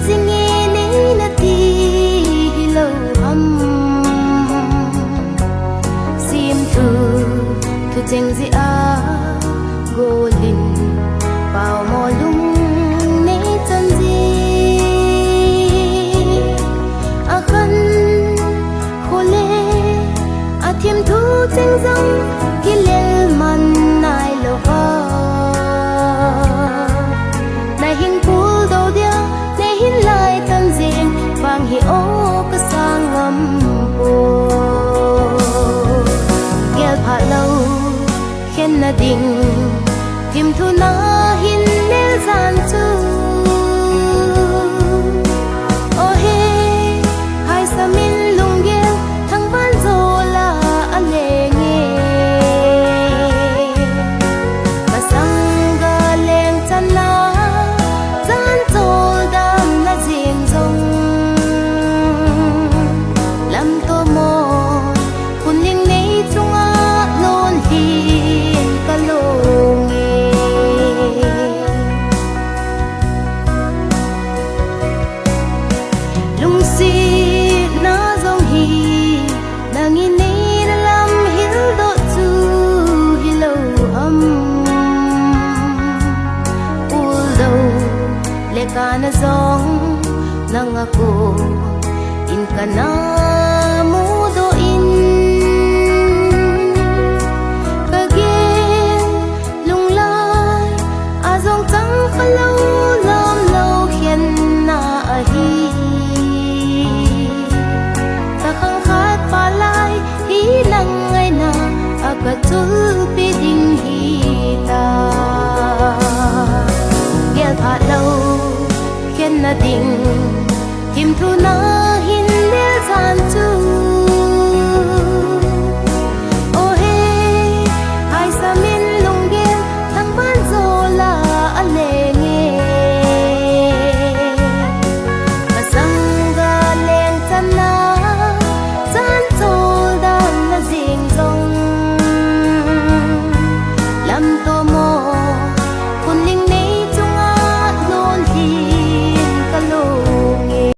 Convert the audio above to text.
zinge nei na ti lo ham sim tu cheng zi a golin pao mo lung nei chan zi a khan khole a thiam thu cheng zang kilel man nai lo ha nai hin pul do dia nei hin lai tan zing wang hi o ka sang ngam po gel pha lo khen na ding tim thu na hin nel zan chu o he hai sa min lung gel thang ban zo la a le nge ka sang ga leng chan na zan chol dam na jing zong lam to mo kun ling nei chunga lon hi ka lo lung si na zong hi nang in nei na lam hil do chu hi lo ham ul do le ka na zong nang ako in ka na mu do in ka gen lung lai a zong chang ka lo lam lo hian na a hi ta khang khat pa lai hi nang ngai na a ka chul